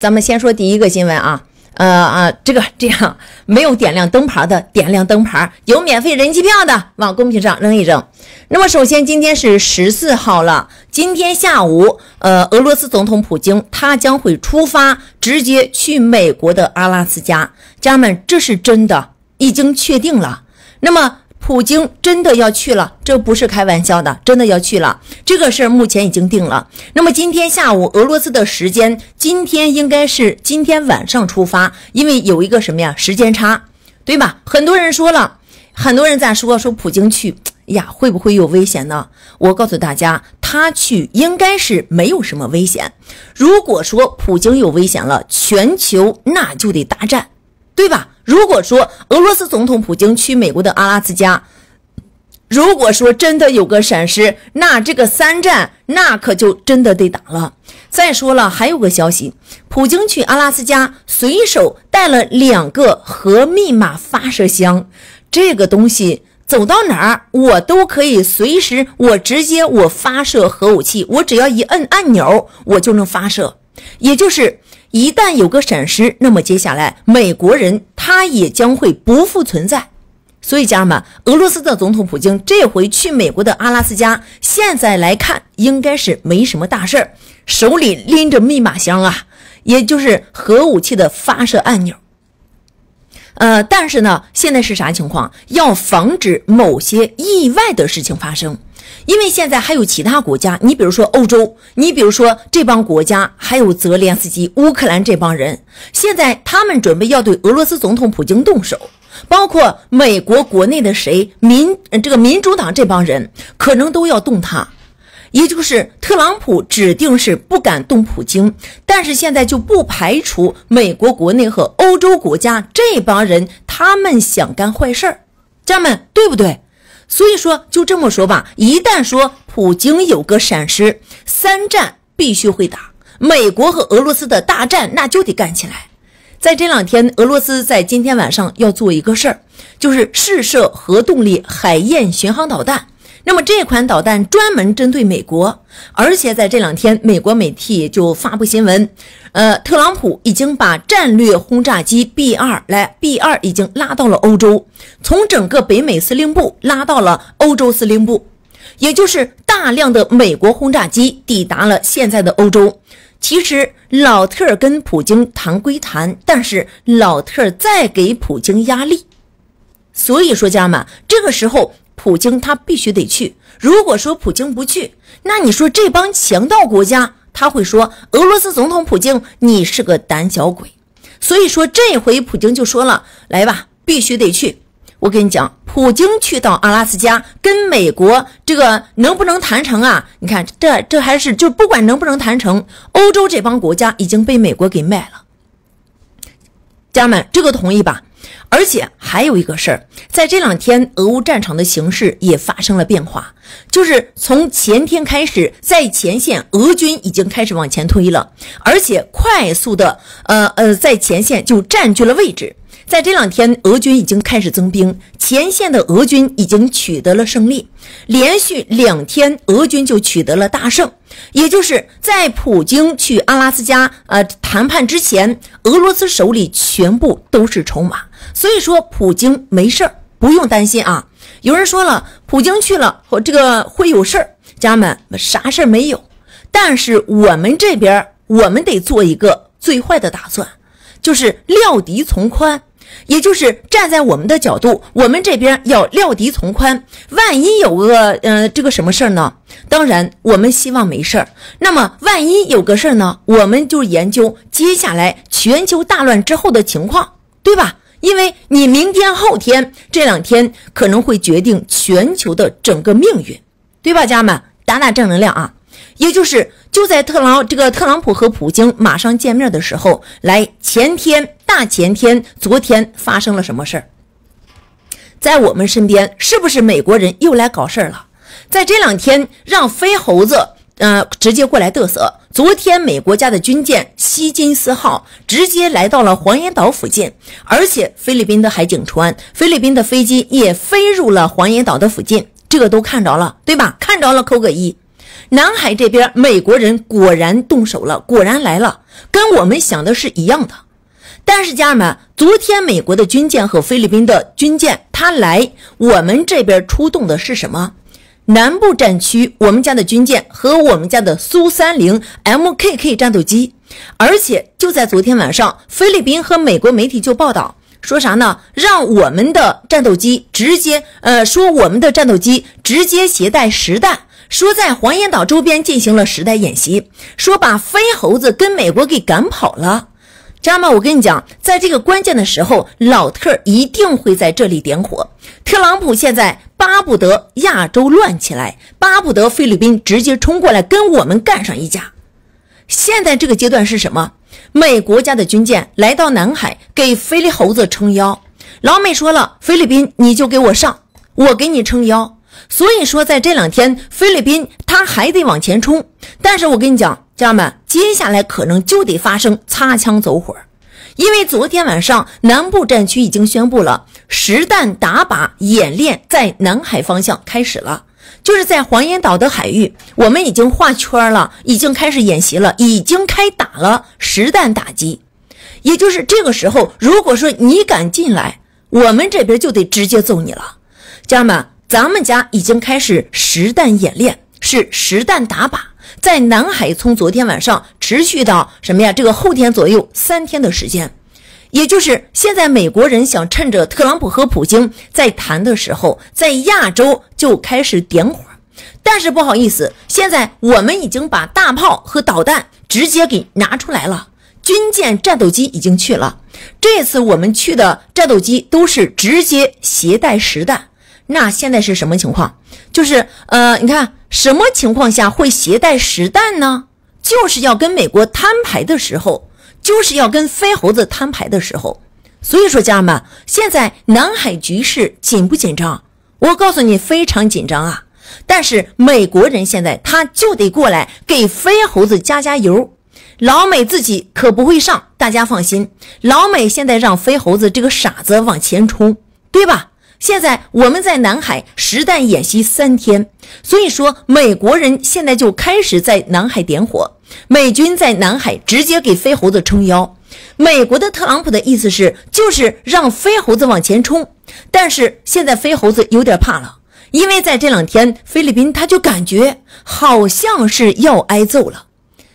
咱们先说第一个新闻啊，这样没有点亮灯牌的点亮灯牌，有免费人机票的往公屏上扔一扔。那么首先今天是14号了，今天下午俄罗斯总统普京他将会出发，直接去美国的阿拉斯加。家人们，这是真的，已经确定了。那么普京真的要去了，这不是开玩笑的，真的要去了，这个事儿目前已经定了。那么今天下午俄罗斯的时间，今天应该是今天晚上出发，因为有一个什么呀，时间差，对吧？很多人说了，很多人在说普京去呀，会不会有危险呢？我告诉大家，他去应该是没有什么危险。如果说普京有危险了，全球那就得大战，对吧？如果说俄罗斯总统普京去美国的阿拉斯加，如果说真的有个闪失，那这个3战那可就真的得打了。再说了，还有个消息，普京去阿拉斯加随手带了2个核密码发射箱，这个东西走到哪儿我都可以随时直接发射核武器，我只要一摁按钮我就能发射。也就是一旦有个闪失，那么接下来美国人他也将会不复存在。所以家人们，俄罗斯的总统普京这回去美国的阿拉斯加，现在来看应该是没什么大事儿，手里拎着密码箱啊，也就是核武器的发射按钮。但是呢，现在是啥情况？要防止某些意外的事情发生。因为现在还有其他国家，你比如说欧洲，你比如说这帮国家，还有泽连斯基、乌克兰这帮人，现在他们准备要对俄罗斯总统普京动手，包括美国国内的民主党这帮人可能都要动他。也就是特朗普指定是不敢动普京，但是现在就不排除美国国内和欧洲国家这帮人他们想干坏事儿，家人们对不对？所以说就这么说吧，一旦说普京有个闪失，3战必须会打，美国和俄罗斯的大战那就得干起来。在这2天，俄罗斯在今天晚上要做一个事儿，就是试射核动力海燕巡航导弹。那么这款导弹专门针对美国，而且在这2天美国媒体就发布新闻，特朗普已经把战略轰炸机 B2 已经拉到了欧洲，从整个北美司令部拉到了欧洲司令部，也就是大量的美国轰炸机抵达了现在的欧洲。其实老特跟普京谈归谈，但是老特在给普京压力。所以说家人们，这个时候普京他必须得去，如果说普京不去，那你说这帮强盗国家他会说俄罗斯总统普京你是个胆小鬼。所以说这回普京就说了，来吧，必须得去。我跟你讲，普京去到阿拉斯加跟美国这个能不能谈成啊？你看这还是就不管能不能谈成，欧洲这帮国家已经被美国给卖了。家人们，这个同意吧？而且还有一个事儿，在这2天俄乌战场的形势也发生了变化，就是从前天开始，在前线俄军已经开始往前推了，而且快速的在前线就占据了位置。在这2天俄军已经开始增兵，前线的俄军已经取得了胜利，连续2天俄军就取得了大胜。也就是在普京去阿拉斯加谈判之前，俄罗斯手里全部都是筹码，所以说普京没事儿，不用担心啊。有人说了，普京去了这个会有事儿，家人们啥事儿没有，但是我们这边我们得做一个最坏的打算，就是料敌从宽。也就是站在我们的角度，我们这边要料敌从宽，万一有个这个什么事儿呢？当然我们希望没事儿，那么万一有个事儿呢，我们就研究接下来全球大乱之后的情况，对吧？因为你明天后天这2天可能会决定全球的整个命运，对吧？家人们打正能量啊。也就是就在特朗普和普京马上见面的时候，来大前天昨天发生了什么事儿？在我们身边是不是美国人又来搞事儿了？在这2天让飞猴子直接过来嘚瑟。昨天美国家的军舰希金斯号直接来到了黄岩岛附近，而且菲律宾的海警船、菲律宾的飞机也飞入了黄岩岛的附近，这个都看着了，对吧？看着了扣个1。南海这边美国人果然动手了，果然来了，跟我们想的是一样的。但是家人们，昨天美国的军舰和菲律宾的军舰它来我们这边出动的是什么？南部战区我们家的军舰和我们家的苏30 MKK 战斗机。而且就在昨天晚上，菲律宾和美国媒体就报道说啥呢？让我们的战斗机直接携带实弹，说在黄岩岛周边进行了实弹演习，说把飞猴子跟美国给赶跑了。家人们，我跟你讲，在这个关键的时候，老特一定会在这里点火。特朗普现在巴不得亚洲乱起来，巴不得菲律宾直接冲过来跟我们干上一架。现在这个阶段是什么？美国家的军舰来到南海给菲律猴子撑腰，老美说了，菲律宾你就给我上，我给你撑腰。所以说在这2天菲律宾他还得往前冲，但是我跟你讲家人们，接下来可能就得发生擦枪走火。因为昨天晚上南部战区已经宣布了实弹打靶演练在南海方向开始了，就是在黄岩岛的海域，我们已经画圈了，已经开始演习了，已经开打了实弹打击。也就是这个时候，如果说你敢进来，我们这边就得直接揍你了。家人们，咱们家已经开始实弹演练，是实弹打靶，在南海从昨天晚上持续到什么呀？这个后天左右3天的时间。也就是现在美国人想趁着特朗普和普京在谈的时候，在亚洲就开始点火。但是不好意思，现在我们已经把大炮和导弹直接给拿出来了，军舰战斗机已经去了。这次我们去的战斗机都是直接携带实弹。那现在是什么情况？就是你看什么情况下会携带实弹呢？就是要跟美国摊牌的时候，就是要跟飞猴子摊牌的时候。所以说家人们，现在南海局势紧不紧张？我告诉你，非常紧张啊。但是美国人现在他就得过来给飞猴子加油。老美自己可不会上，大家放心。老美现在让飞猴子这个傻子往前冲，对吧？现在我们在南海实弹演习3天，所以说美国人现在就开始在南海点火，美军在南海直接给飞猴子撑腰。美国的特朗普的意思是，就是让飞猴子往前冲，但是现在飞猴子有点怕了，因为在这2天菲律宾他就感觉好像是要挨揍了，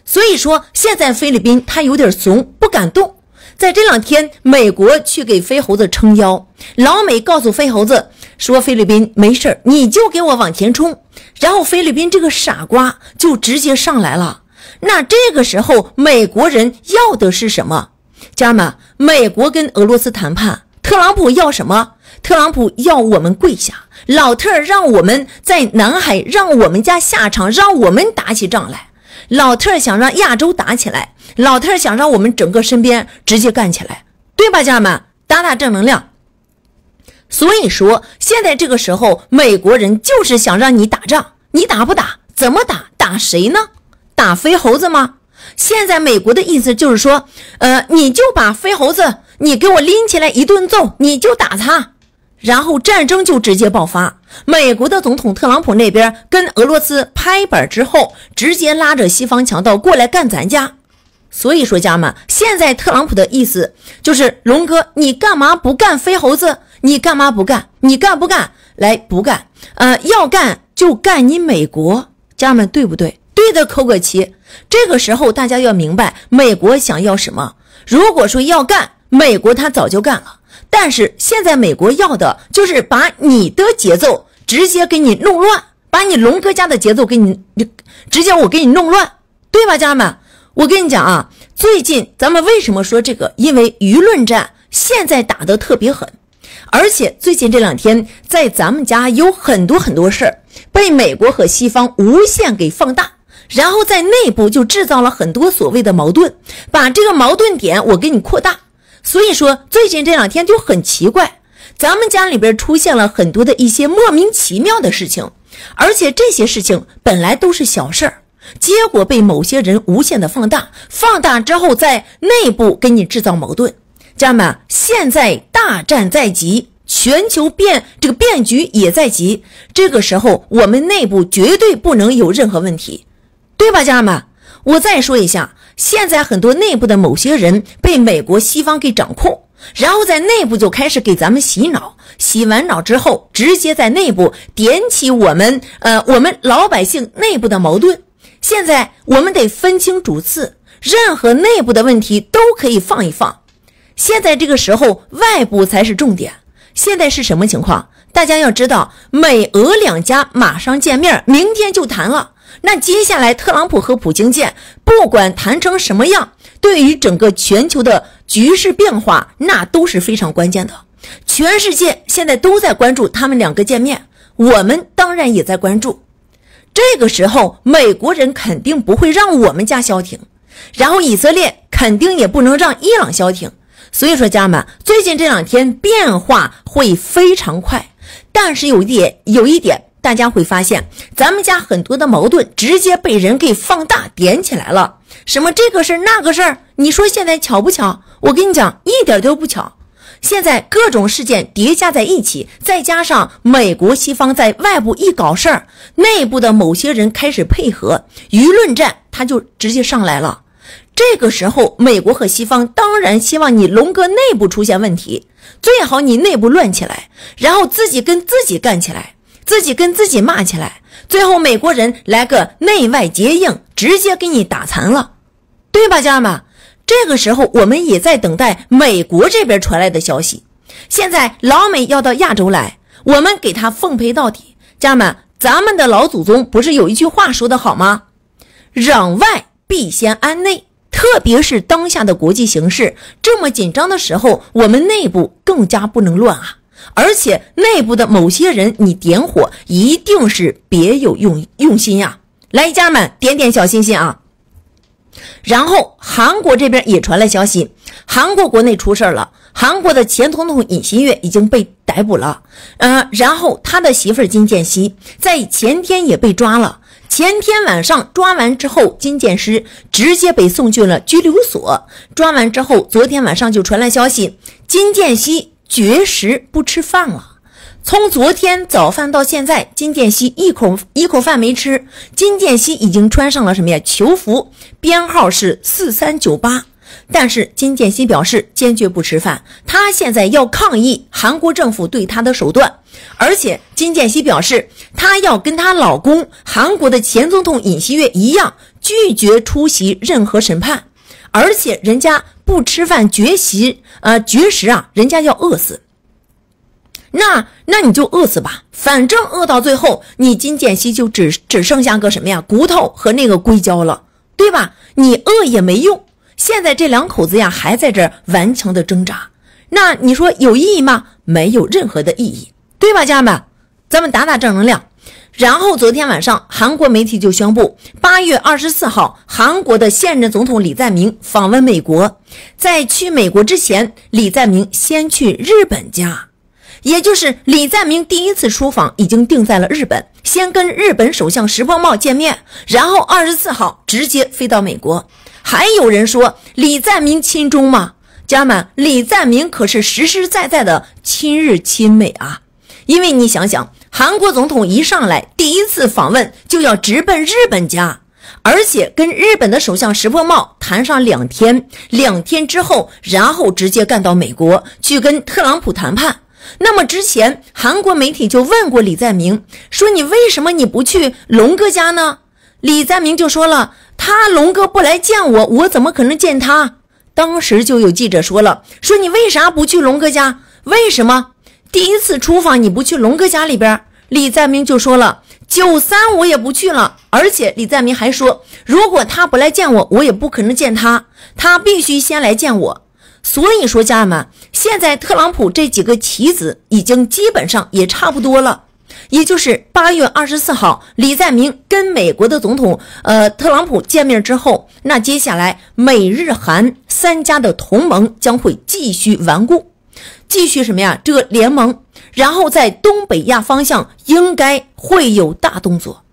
所以说现在菲律宾他有点怂，不敢动。在这2天美国去给飞猴子撑腰，老美告诉飞猴子说，菲律宾没事，你就给我往前冲。然后菲律宾这个傻瓜就直接上来了。那这个时候美国人要的是什么？家人们，美国跟俄罗斯谈判，特朗普要什么？特朗普要我们跪下，老特让我们在南海，让我们家下场，让我们打起仗来。老特想让亚洲打起来，老特想让我们整个身边直接干起来，对吧家人们？打正能量。所以说现在这个时候美国人就是想让你打仗，你打不打？怎么打？打谁呢？打飞猴子吗？现在美国的意思就是说你就把飞猴子你给我拎起来一顿揍，你就打他，然后战争就直接爆发。美国的总统特朗普那边跟俄罗斯拍板之后，直接拉着西方强盗过来干咱家。所以说家人们，现在特朗普的意思就是龙哥你干嘛不干飞猴子？你干嘛不干？你干不干？来不干要干就干你美国。家人们对不对？对的，扣个旗。这个时候大家要明白美国想要什么。如果说要干，美国他早就干了，但是现在美国要的就是把你的节奏直接给你弄乱，把你龙哥家的节奏给你直接我给你弄乱，对吧家人们？我跟你讲啊，最近咱们为什么说这个？因为舆论战现在打得特别狠，而且最近这2天在咱们家有很多事儿被美国和西方无限给放大，然后在内部就制造了很多所谓的矛盾，把这个矛盾点我给你扩大。所以说最近这2天就很奇怪，咱们家里边出现了很多的一些莫名其妙的事情，而且这些事情本来都是小事儿，结果被某些人无限的放大，放大之后在内部给你制造矛盾。家人们，现在大战在即，全球变局也在即，这个时候我们内部绝对不能有任何问题。对吧，家人们？我再说一下，现在很多内部的某些人被美国西方给掌控，然后在内部就开始给咱们洗脑，洗完脑之后直接在内部点起我们老百姓内部的矛盾。现在我们得分清主次，任何内部的问题都可以放一放，现在这个时候外部才是重点。现在是什么情况？大家要知道，美俄两家马上见面，明天就谈了。那接下来特朗普和普京见，不管谈成什么样，对于整个全球的局势变化，那都是非常关键的。全世界现在都在关注他们两个见面，我们当然也在关注。这个时候美国人肯定不会让我们家消停，然后以色列肯定也不能让伊朗消停。所以说家人们，最近这2天变化会非常快，但是有一点大家会发现，咱们家很多的矛盾直接被人给放大点起来了，什么这个事儿那个事儿，你说现在巧不巧？我跟你讲，一点都不巧。现在各种事件叠加在一起，再加上美国西方在外部一搞事儿，内部的某些人开始配合，舆论战它就直接上来了。这个时候美国和西方当然希望你龙哥内部出现问题，最好你内部乱起来，然后自己跟自己干起来，自己跟自己骂起来，最后美国人来个内外结硬，直接给你打残了，对吧家人们？这个时候我们也在等待美国这边传来的消息。现在老美要到亚洲来，我们给他奉陪到底。家人们，咱们的老祖宗不是有一句话说得好吗？攘外必先安内。特别是当下的国际形势这么紧张的时候，我们内部更加不能乱啊！而且内部的某些人你点火一定是别有用心呀！来家人们点点小心心啊！然后韩国这边也传来消息，韩国国内出事了，韩国的前总统尹锡悦已经被逮捕了，然后他的媳妇儿金建熙在前天也被抓了。前天晚上抓完之后，金建熙直接被送进了拘留所。抓完之后，昨天晚上就传来消息，金建熙绝食不吃饭了。从昨天早饭到现在，金建熙一口饭没吃。金建熙已经穿上了什么呀？囚服，编号是4398。但是金建熙表示坚决不吃饭，他现在要抗议韩国政府对他的手段，而且金建熙表示他要跟她老公韩国的前总统尹锡悦一样，拒绝出席任何审判，而且人家不吃饭绝食啊，人家要饿死。那你就饿死吧，反正饿到最后你金建熙就只剩下个什么呀，骨头和那个硅胶了，对吧？你饿也没用。现在这两口子呀还在这顽强的挣扎，那你说有意义吗？没有任何的意义，对吧家人们？咱们打正能量。然后昨天晚上韩国媒体就宣布，8月24号韩国的现任总统李在明访问美国，在去美国之前，李在明先去日本家，也就是李在明第一次出访已经定在了日本，先跟日本首相石破茂见面，然后24号直接飞到美国。还有人说李在明亲中吗？家人们，李在明可是实实在在的亲日亲美啊！因为你想想，韩国总统一上来第一次访问就要直奔日本家，而且跟日本的首相石破茂谈上2天之后，然后直接干到美国去跟特朗普谈判。那么之前韩国媒体就问过李在明，说你为什么你不去龙哥家呢？李在明就说了，他龙哥不来见我，我怎么可能见他？当时就有记者说了，说你为啥不去龙哥家？为什么第一次出访你不去龙哥家里边？李在明就说了，93我也不去了，而且李在明还说，如果他不来见我，我也不可能见他，他必须先来见我。所以说家人们，现在特朗普这几个棋子已经基本上也差不多了，也就是8月24号李在明跟美国的总统特朗普见面之后，那接下来美日韩3家的同盟将会继续顽固，继续什么呀？这个联盟，然后在东北亚方向应该会有大动作。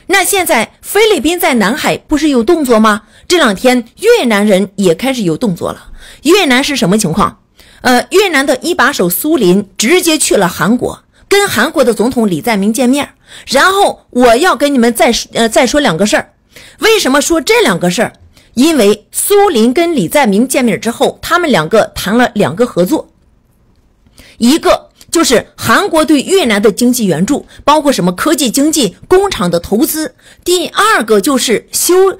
那现在菲律宾在南海不是有动作吗？这2天越南人也开始有动作了。越南是什么情况？越南的一把手苏林直接去了韩国，跟韩国的总统李在明见面。然后我要跟你们再说2个事儿。为什么说这两个事儿？因为苏林跟李在明见面之后，他们两个谈了2个合作，一个就是韩国对越南的经济援助，包括什么科技经济、工厂的投资。第2个就是修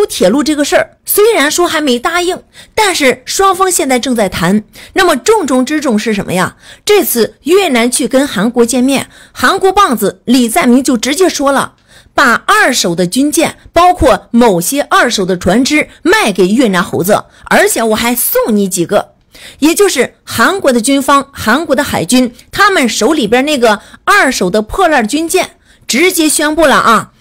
铁路这个事儿，虽然说还没答应，但是双方现在正在谈。那么重中之重是什么呀？这次越南去跟韩国见面，韩国棒子李在明就直接说了，把2手的军舰，包括某些2手的船只卖给越南猴子，而且我还送你几个。也就是韩国的军方，韩国的海军，他们手里边那个2手的破烂军舰，直接宣布了啊，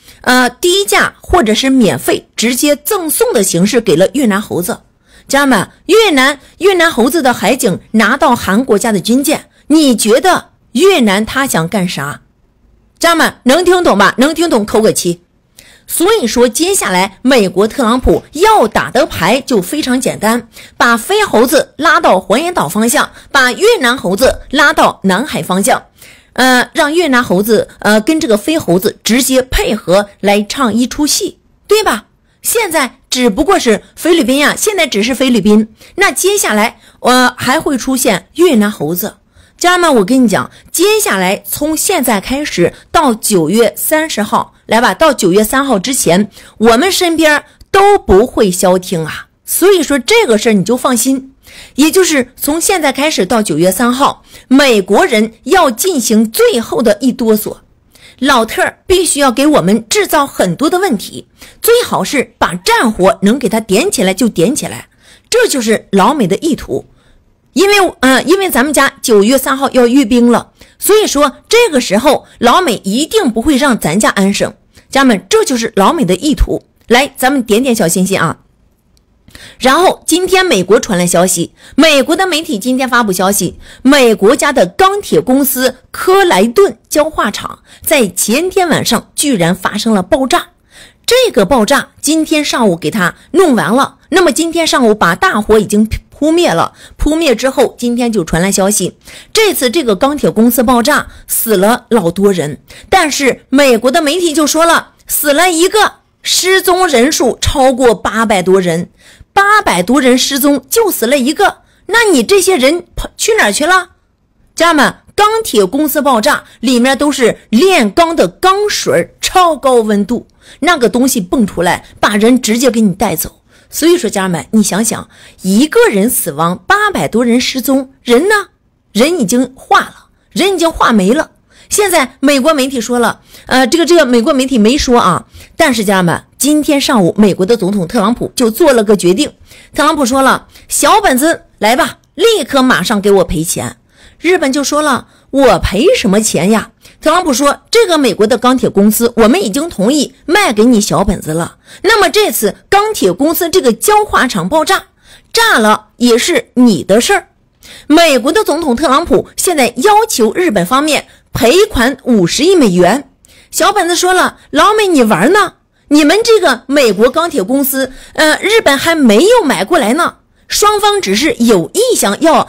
低价或者是免费直接赠送的形式给了越南猴子。家人们，越南猴子的海警拿到韩国家的军舰，你觉得越南他想干啥？家人们能听懂吧？能听懂扣个7。所以说接下来美国特朗普要打的牌就非常简单，把非猴子拉到黄岩岛方向，把越南猴子拉到南海方向，让越南猴子跟这个非猴子直接配合来唱一出戏，对吧？现在只不过是菲律宾啊，现在只是菲律宾，那接下来还会出现越南猴子。家人们，我跟你讲，接下来从现在开始到9月30号，来吧，到9月3号之前，我们身边都不会消停啊。所以说这个事儿你就放心，也就是从现在开始到9月3号，美国人要进行最后的一哆嗦，老特必须要给我们制造很多的问题，最好是把战火能给它点起来就点起来，这就是老美的意图。因为咱们家9月3号要阅兵了，所以说这个时候老美一定不会让咱家安生。家人们，这就是老美的意图。来，咱们点点小心心啊。然后今天美国传来消息，美国的媒体今天发布消息，美国家的钢铁公司科莱顿焦化厂在前天晚上居然发生了爆炸。这个爆炸今天上午给它弄完了，那么今天上午把大火已经扑灭了，扑灭之后今天就传来消息，这次这个钢铁公司爆炸死了老多人，但是美国的媒体就说了，死了1个，失踪人数超过800多人，800多人失踪就死了1个，那你这些人去哪儿去了？家人们，钢铁公司爆炸里面都是炼钢的钢水，超高温度，那个东西蹦出来把人直接给你带走。所以说家人们，你想想，1个人死亡，800多人失踪，人呢？人已经化了，人已经化没了。现在美国媒体说了，这个美国媒体没说啊，但是家人们，今天上午美国的总统特朗普就做了个决定，特朗普说了，小本子来吧，立刻马上给我赔钱。日本就说了，我赔什么钱呀？特朗普说，这个美国的钢铁公司我们已经同意卖给你小本子了，那么这次钢铁公司这个焦化厂爆炸，炸了也是你的事儿。美国的总统特朗普现在要求日本方面赔款50亿美元。小本子说了，老美你玩呢？你们这个美国钢铁公司日本还没有买过来呢，双方只是有意向要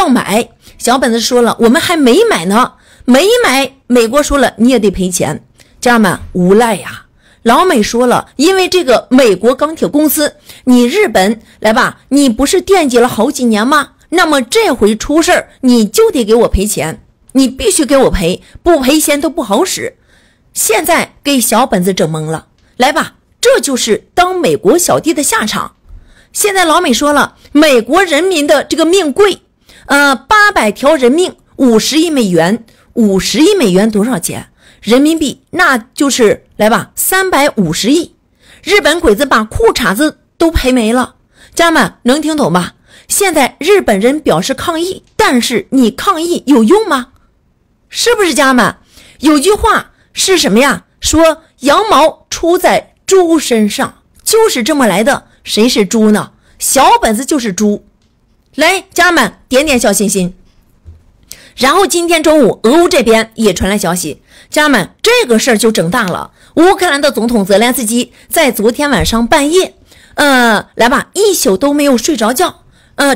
买。小本子说了，我们还没买呢，没买，美国说了你也得赔钱。家人们，无赖呀，老美说了，因为这个美国钢铁公司，你日本来吧，你不是惦记了好几年吗？那么这回出事儿你就得给我赔钱，你必须给我赔，不赔钱都不好使。现在给小本子整懵了，来吧，这就是当美国小弟的下场。现在老美说了，美国人民的这个命贵，800条人命，50亿美元，50亿美元多少钱？人民币那就是来吧350亿。日本鬼子把裤衩子都赔没了。家人们能听懂吧？现在日本人表示抗议，但是你抗议有用吗？是不是家人们？有句话是什么呀？说羊毛出在猪身上，就是这么来的。谁是猪呢？小本子就是猪。来，家人们点点小心心。然后今天中午俄乌这边也传来消息，家人们这个事儿就整大了。乌克兰的总统泽连斯基在昨天晚上半夜来吧，一宿都没有睡着觉，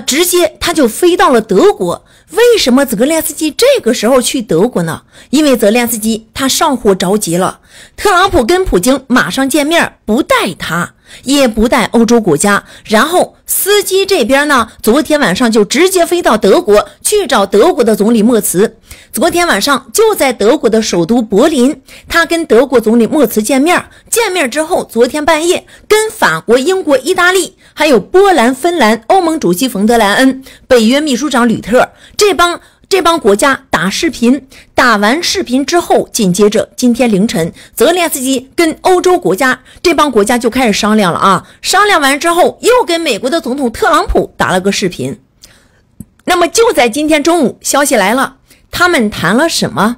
直接他就飞到了德国，为什么泽连斯基这个时候去德国呢？因为泽连斯基他上火着急了，特朗普跟普京马上见面，不带他，也不带欧洲国家，然后司机这边呢，昨天晚上就直接飞到德国去找德国的总理默茨。昨天晚上就在德国的首都柏林，他跟德国总理默茨见面之后，昨天半夜跟法国、英国、意大利还有波兰、芬兰、欧盟主席冯德莱恩、北约秘书长吕特这帮国家打视频，打完视频之后，紧接着今天凌晨，泽连斯基跟欧洲国家这帮国家就开始商量了啊。商量完之后，又跟美国的总统特朗普打了个视频。那么就在今天中午，消息来了，他们谈了什么？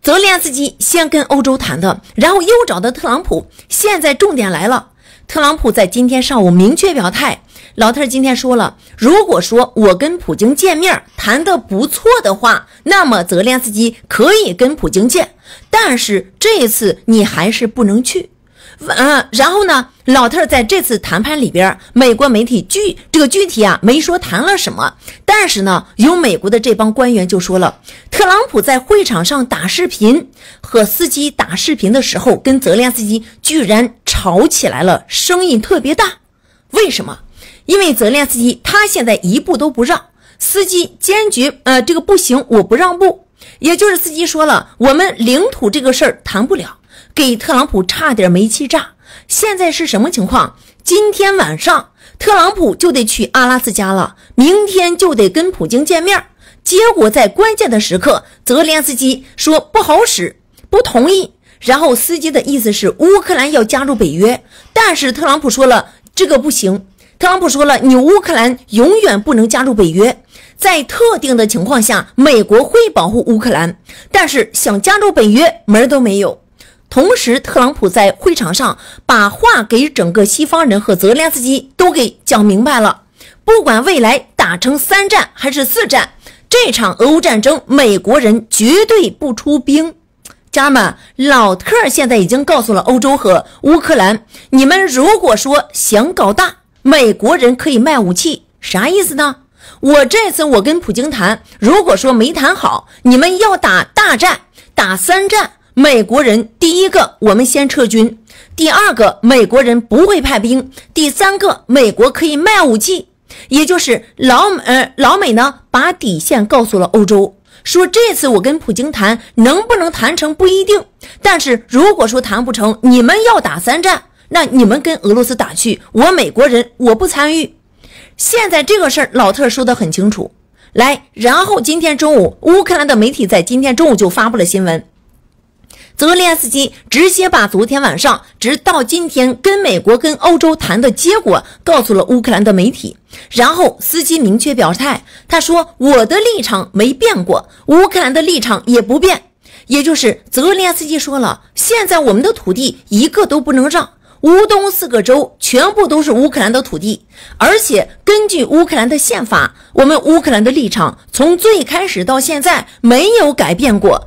泽连斯基先跟欧洲谈的，然后又找的特朗普。现在重点来了，特朗普在今天上午明确表态，老特今天说了，如果说我跟普京见面谈得不错的话，那么泽连斯基可以跟普京见，但是这次你还是不能去。然后呢，老特在这次谈判里边，美国媒体具体没说谈了什么，但是呢，有美国的这帮官员就说了，特朗普在会场上打视频，和司机打视频的时候，跟泽连斯基居然吵起来了，声音特别大。为什么？因为泽连斯基他现在一步都不让，司机坚决这个不行，我不让步。也就是司机说了，我们领土这个事儿谈不了，给特朗普差点煤气炸。现在是什么情况？今天晚上特朗普就得去阿拉斯加了，明天就得跟普京见面。结果在关键的时刻，泽连斯基说不好使，不同意。然后司机的意思是乌克兰要加入北约，但是特朗普说了这个不行。特朗普说了，你乌克兰永远不能加入北约，在特定的情况下，美国会保护乌克兰，但是想加入北约门都没有。同时，特朗普在会场上把话给整个西方人和泽连斯基都给讲明白了，不管未来打成3战还是4战，这场俄乌战争美国人绝对不出兵。家人们，老特现在已经告诉了欧洲和乌克兰，你们如果说想搞大，美国人可以卖武器。啥意思呢？我这次我跟普京谈，如果说没谈好，你们要打大战，打3战，美国人第一个我们先撤军，第二个美国人不会派兵，第三个美国可以卖武器。也就是老美呢把底线告诉了欧洲，说这次我跟普京谈能不能谈成不一定，但是如果说谈不成，你们要打3战，那你们跟俄罗斯打去，我美国人我不参与。现在这个事儿老特说得很清楚。来，然后今天中午乌克兰的媒体在今天中午就发布了新闻，泽连斯基直接把昨天晚上直到今天跟美国跟欧洲谈的结果告诉了乌克兰的媒体，然后司机明确表态，他说我的立场没变过，乌克兰的立场也不变。也就是泽连斯基说了，现在我们的土地一个都不能让，乌东4个州全部都是乌克兰的土地，而且根据乌克兰的宪法，我们乌克兰的立场从最开始到现在没有改变过。